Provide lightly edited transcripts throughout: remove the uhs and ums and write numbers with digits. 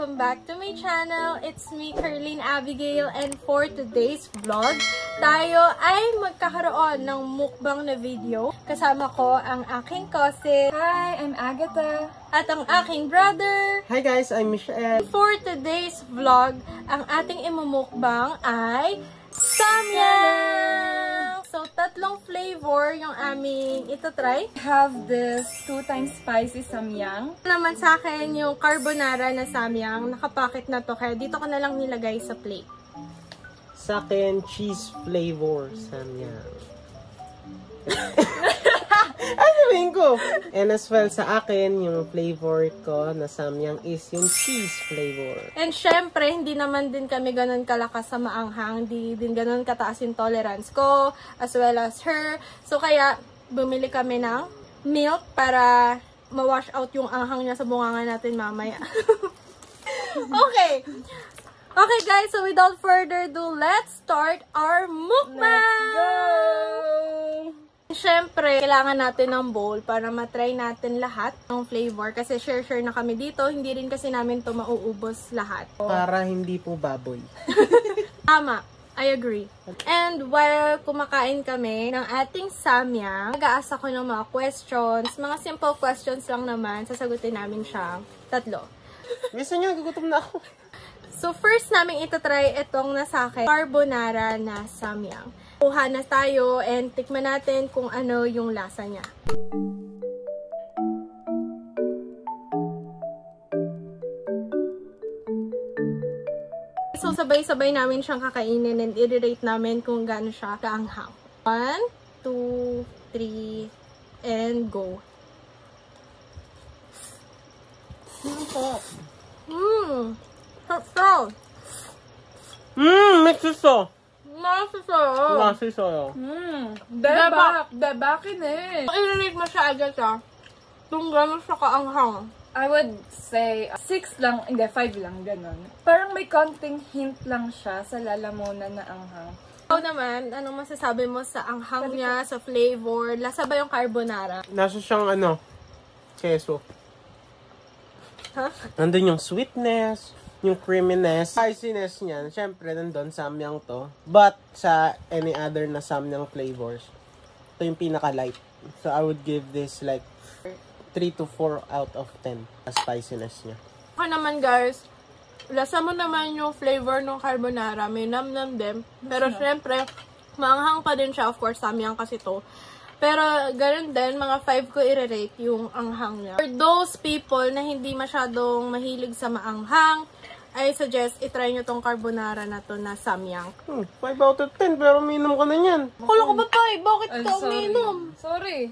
welcome back to my channel. It's me, Carleen Abigail, and for today's vlog, tayo ay magkakaroon ng mukbang na video. Kasama ko ang aking cousin. Hi, I'm Agatha. At ang aking brother. Hi guys, I'm Michelle. For today's vlog, ang ating imumukbang ay samyang! So, tatlong flavor yung aming itatry. Have this 2 times spicy samyang. Naman sa akin yung carbonara na samyang. Nakapakit na to kaya dito ko na lang nilagay sa plate. Sa akin, cheese flavor samyang. Ano sabihin ko? And as well, sa akin, yung flavor ko na samyang is yung cheese flavor. And syempre, hindi naman din kami ganun kalakas sa maanghang. Hindi din ganun kataas yung tolerance ko, as well as her. So, kaya, bumili kami ng milk para ma-wash out yung anghang niya sa bunganga natin mamaya. Okay. Okay, guys. So, without further ado, let's start our mukbang! Let's go! Siyempre, kailangan natin ng bowl para matry natin lahat ng flavor. Kasi share-share na kami dito. Hindi rin kasi namin to mauubos lahat. Para hindi po baboy. Tama. I agree. And while kumakain kami ng ating samyang, nag-aasa ko ng mga questions. Mga simple questions lang naman. Sasagutin namin siya. 3. Gusto niya, gugutom na ako. So, first namin itatry itong nasa akin, carbonara na samyang. Kuha na tayo and tikman natin kung ano yung lasa niya. So, sabay-sabay namin siyang kakainin and i-rate namin kung gaano siya kaanghang. 1, 2, 3, and go. Sarap. Mixo. Masasarap. Masisayo. Debakin eh. I-rate mo siya agad siya. Kung gano'n siya kaanghang. I would say 6 lang, hindi 5 lang, ganun. Parang may konting hint lang siya sa lalamunan na anghang. Ikaw naman, anong masasabi mo sa anghang niya, sa flavor? Lasa ba yung carbonara? Nasa siyang keso. Ha? Nandun yung sweetness, yung creaminess, spiciness niyan. Siyempre, nandun samyang to. But, sa any other na samyang flavors, ito yung pinaka-light. So, I would give this like 3 to 4 out of 10 sa spiciness niya. Ako naman guys, lasa mo naman yung flavor ng carbonara. May nam-nam din. Pero syempre, maanghang pa din siya. Of course, samyang kasi to. Pero ganun din, mga 5 ko i-rate yung anghang niya. For those people na hindi masyadong mahilig sa maanghang, I suggest itry nyo tong carbonara na to na samyang. 5 out of 10, pero minum ka na yan. Kala ko ba tayo? Bakit ka uminom? Sorry.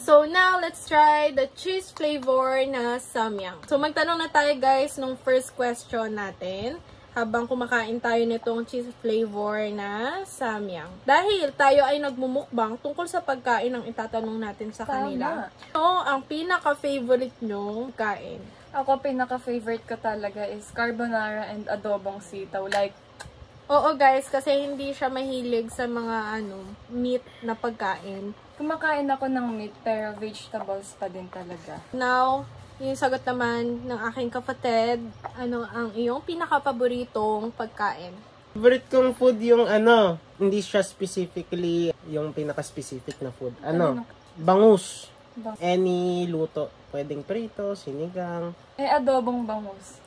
So now, let's try the cheese flavor na samyang. So magtanong na tayo guys nung first question natin. Habang kumakain tayo nitong cheese flavor na samyang. Dahil tayo ay nagmumukbang tungkol sa pagkain ang itatanong natin sa kanila. So, ang pinaka-favorite nyong kain? Ako, pinaka-favorite ko talaga is carbonara and adobong sitaw. Like, Oo guys, kasi hindi siya mahilig sa mga meat na pagkain. kumakain ako ng meat pero vegetables pa din talaga. Now, yung sagot naman ng aking kapatid, ano ang iyong pinaka-paboritong pagkain? Favorite kong food yung hindi siya specifically yung pinaka-specific na food. Bangus. Any luto. Pwedeng prito, sinigang. Adobong bangus.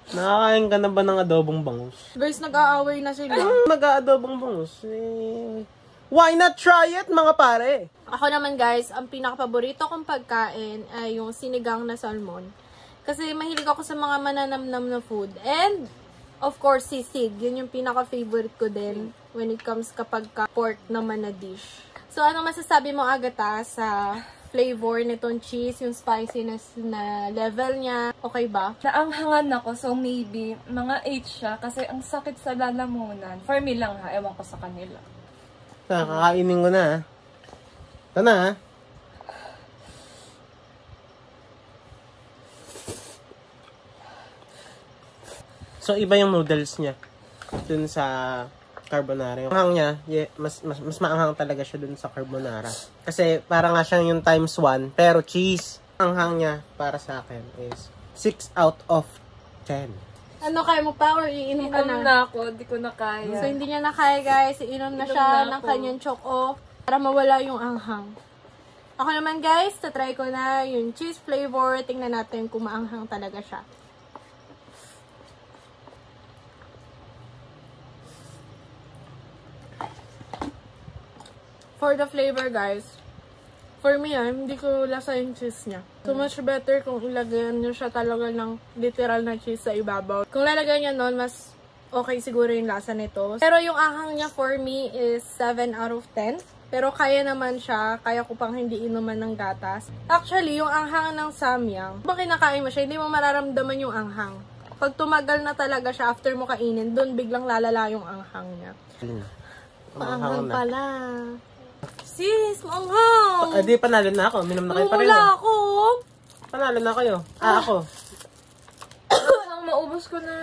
Nakakain ka na ba ng adobong bangus? Guys, nag-aaway na sila. Nag-aadobong bangus? Why not try it, mga pare? Ako naman guys, ang pinaka-paborito kong pagkain ay yung sinigang na salmon. Kasi mahilig ako sa mga mananamnam na food. And, of course, sisig. Yun yung pinaka-favorite ko din when it comes kapag pork naman na dish. So, anong masasabi mo, Agatha, sa flavor nitong cheese, yung spiciness na level niya? Okay ba? Naanghangan ako, so maybe mga 8 siya kasi ang sakit sa lalamunan. For me lang ha, ewan ko sa kanila. Kakainin ko na. Ito na. So, iba yung noodles niya dun sa carbonara. Yung anghang niya, mas maanghang talaga siya dun sa carbonara. Kasi parang nga siyang yung times 1, pero cheese. Ang anghang niya para sa akin is 6 out of 10. Ano, kaya mo pa or iinom ka Inom na? na ako, di ko na kaya. So, hindi niya na kaya, guys. Iinom na Inom siya na ng ako. kanyang choco para mawala yung anghang. Ako naman, guys, tatry ko na yung cheese flavor. Tingnan natin kung maanghang talaga siya. For the flavor, guys, for me, hindi ko lasa yung cheese niya. So, much better kung ilagyan nyo siya talaga ng literal na cheese sa ibabaw. Kung lalagyan niya nun, mas okay siguro yung lasa nito. Pero yung ahang niya for me is 7 out of 10. Pero kaya naman siya, kaya ko pang hindi inuman ng gatas. Actually, yung anghang ng samyang, kung kinakain mo siya, hindi mo mararamdaman yung anghang. Pag tumagal na talaga siya after mo kainin, doon biglang lalala yung anghang niya. Maanghang pala. Sis, maanghang! Di, panalo na ako. Minom na kayo pareho. Wala ako. Panalo na kayo. Ako. Ang maubos ko na.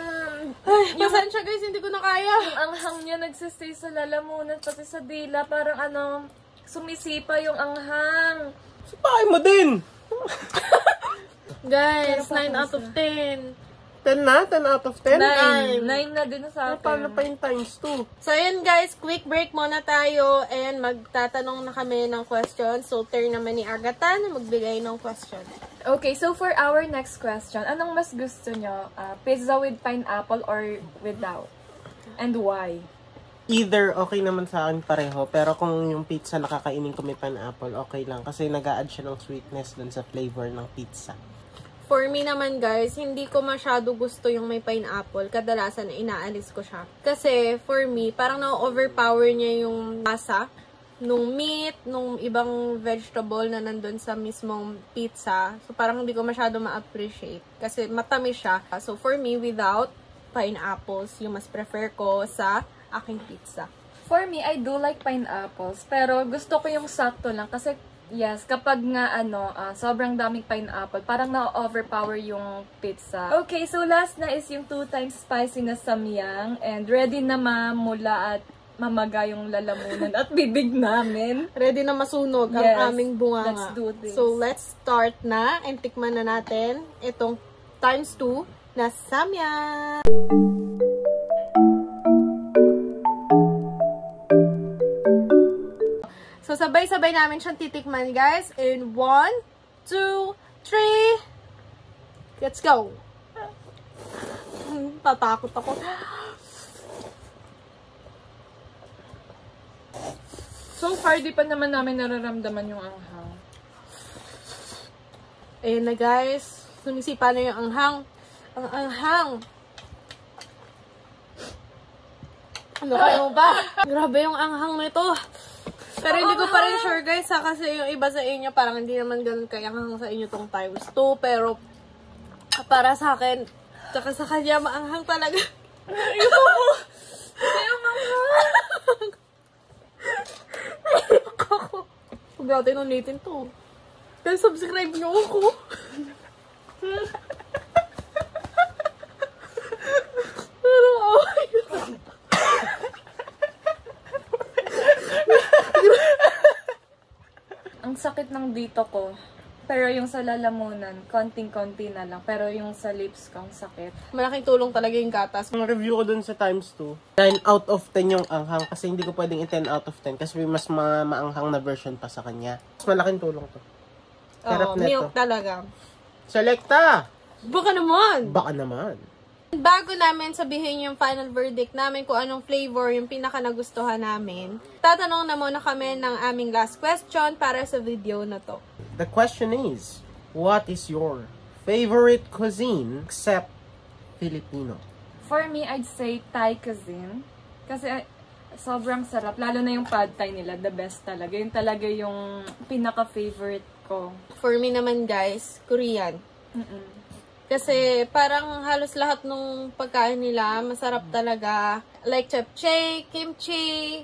Ay, pasensya guys, hindi ko na kaya. Yung anghang niya nagsistay sa lalamunan, pati sa dila. Parang sumisipa yung anghang. Sipain mo din! Guys, 9 out of 10. 10 na? 10 out of 10? 9 na din sa Paano akin. pa yung times 2? So, ayun guys, quick break muna tayo and magtatanong na kami ng question. So, turn naman ni Agatha na magbigay ng question. Okay, so for our next question, anong mas gusto nyo? Pizza with pineapple or without? And why? Either okay naman sa akin pareho, pero kung yung pizza nakakainin ko may pineapple, okay lang. Kasi nag-a-add siya ng sweetness dun sa flavor ng pizza. For me naman guys, hindi ko masyado gusto yung may pineapple. Kadalasan inaalis ko siya. Kasi for me, parang na-overpower niya yung lasa nung meat, nung ibang vegetable na nandun sa mismong pizza. So parang hindi ko masyado ma-appreciate. Kasi matamis siya. So for me, without pineapples, yung mas prefer ko sa aking pizza. For me, I do like pineapples, pero gusto ko yung sakto lang kasi yes, kapag nga sobrang daming pineapple, parang na-overpower yung pizza. Okay, so last na is yung 2 times spicy na samyang and ready na mamula at mamaga yung lalamunan at bibig namin. Ready na masunog Yes, ang aming bunganga. let's do this. So, let's start na and tikman na natin itong times 2 na samyang. So, sabay-sabay namin siyang titikman, guys. In 1, 2, 3. Let's go. Tatakot ako. So far, di pa naman namin nararamdaman yung anghang. Ayan na, guys. Sumisipa na yung anghang. Ang anghang. Ano kayo ba? Grabe yung anghang nito. Pero hindi ko pa rin sure guys ha, kasi yung iba sa inyo parang hindi naman ganun kayanghang sa inyo tong times 2, pero para sa akin, tsaka sa kanya maanghang talaga. Ayoko ko. Ayaw manghang. Ayoko ko. Huwag natin ulitin to. Pero subscribe nyo ako. Pero Ang sakit ng dito ko. Pero yung sa lalamunan, konting-konti na lang. Pero yung sa lips ko, ang sakit. malaking tulong talaga yung gatas. Ang review ko dun sa times 2, 9 out of 10 yung anghang kasi hindi ko pwedeng i-10 out of 10 kasi may mas maanghang na version pa sa kanya. Mas malaking tulong to. Sarap Oo, neto. milk talaga. Selecta! Baka naman! Baka naman. Bago namin sabihin yung final verdict namin kung anong flavor yung pinaka nagustuhan namin, tatanong na muna kami ng aming last question para sa video na to. The question is, what is your favorite cuisine except Filipino? For me, I'd say Thai cuisine. Kasi sobrang sarap. Lalo na yung pad thai nila. The best talaga. Yun talaga yung pinaka-favorite ko. For me naman guys, Korean. Kasi parang halos lahat ng pagkain nila masarap talaga. Like japchae, kimchi,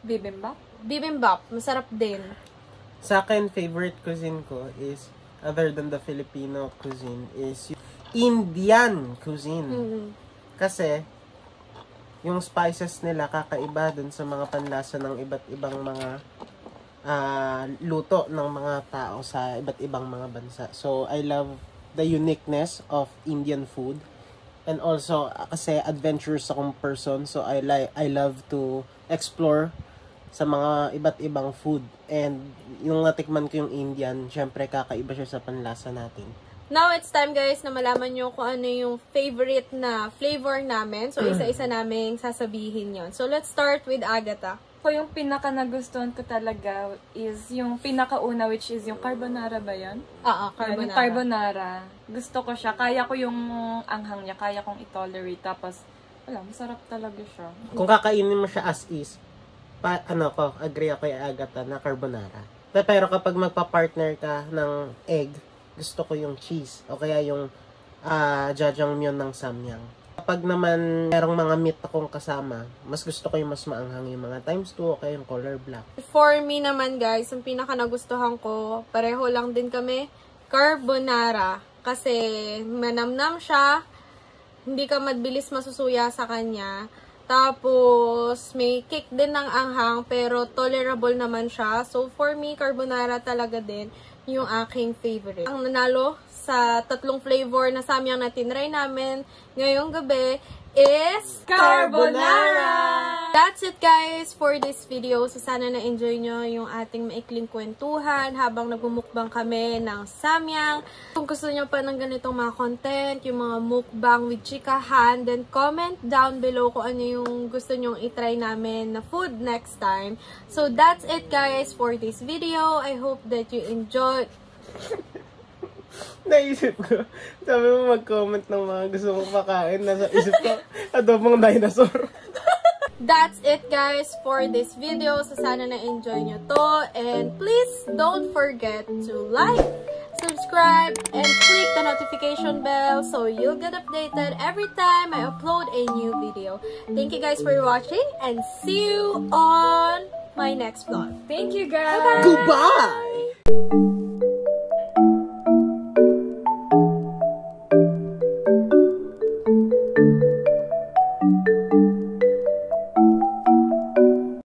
Bibimbap? bibimbap, masarap din. Sa akin, favorite cuisine ko is, other than the Filipino cuisine, is Indian cuisine. Kasi, yung spices nila kakaiba dun sa mga panlasa ng iba't ibang mga luto ng mga tao sa iba't ibang mga bansa. So, I love the uniqueness of Indian food. And also, kasi adventurous akong person, so I love to explore sa mga iba't ibang food. And yung natikman ko yung Indian, syempre kakaiba siya sa panlasa natin. Now, it's time guys na malaman nyo kung ano yung favorite na flavor namin. So, isa-isa namin sasabihin yon. So, let's start with Agatha. So, yung pinaka nagustuhan ko talaga is yung pinakauna, which is yung carbonara ba yan? Carbonara. Yung carbonara. Gusto ko siya. Kaya ko yung anghang niya. Kaya kong i-tolerate. Tapos, wala, masarap talaga siya. Kung kakainin mo siya as is, agree ako kay Agatha na carbonara. Pero kapag magpa-partner ka ng egg, gusto ko yung cheese. O kaya yung jajangmyeon ng samyang. Kapag naman merong mga meat akong kasama, mas gusto ko yung mas maanghang yung mga times 2 o kaya yung color black. For me naman guys, yung pinaka nagustuhan ko, pareho lang din kami, carbonara. Kasi manamnam siya, hindi ka mabilis masusuya sa kanya. Tapos, may kick din ng anghang, pero tolerable naman siya. So, for me, carbonara talaga din yung aking favorite. Ang nanalo sa 3 flavor na samyang na tinry namin ngayong gabi is carbonara! That's it guys for this video. So sana na-enjoy nyo yung ating maikling kwentuhan habang nagmumukbang kami ng samyang. Kung gusto nyo pa ng ganitong mga content, yung mga mukbang with chikahan, then comment down below kung ano yung gusto nyong itry namin na food next time. So that's it guys for this video. I hope that you enjoyed. Naisip ko, sabi mo mag-comment ng mga gusto mong pakain, nasa isip ko, adobong dinosaur. That's it guys for this video. So sana na-enjoy nyo to. And please don't forget to like, subscribe, and click the notification bell so you'll get updated every time I upload a new video. Thank you guys for watching and see you on my next vlog. Thank you, guys! Bye-bye! Goodbye!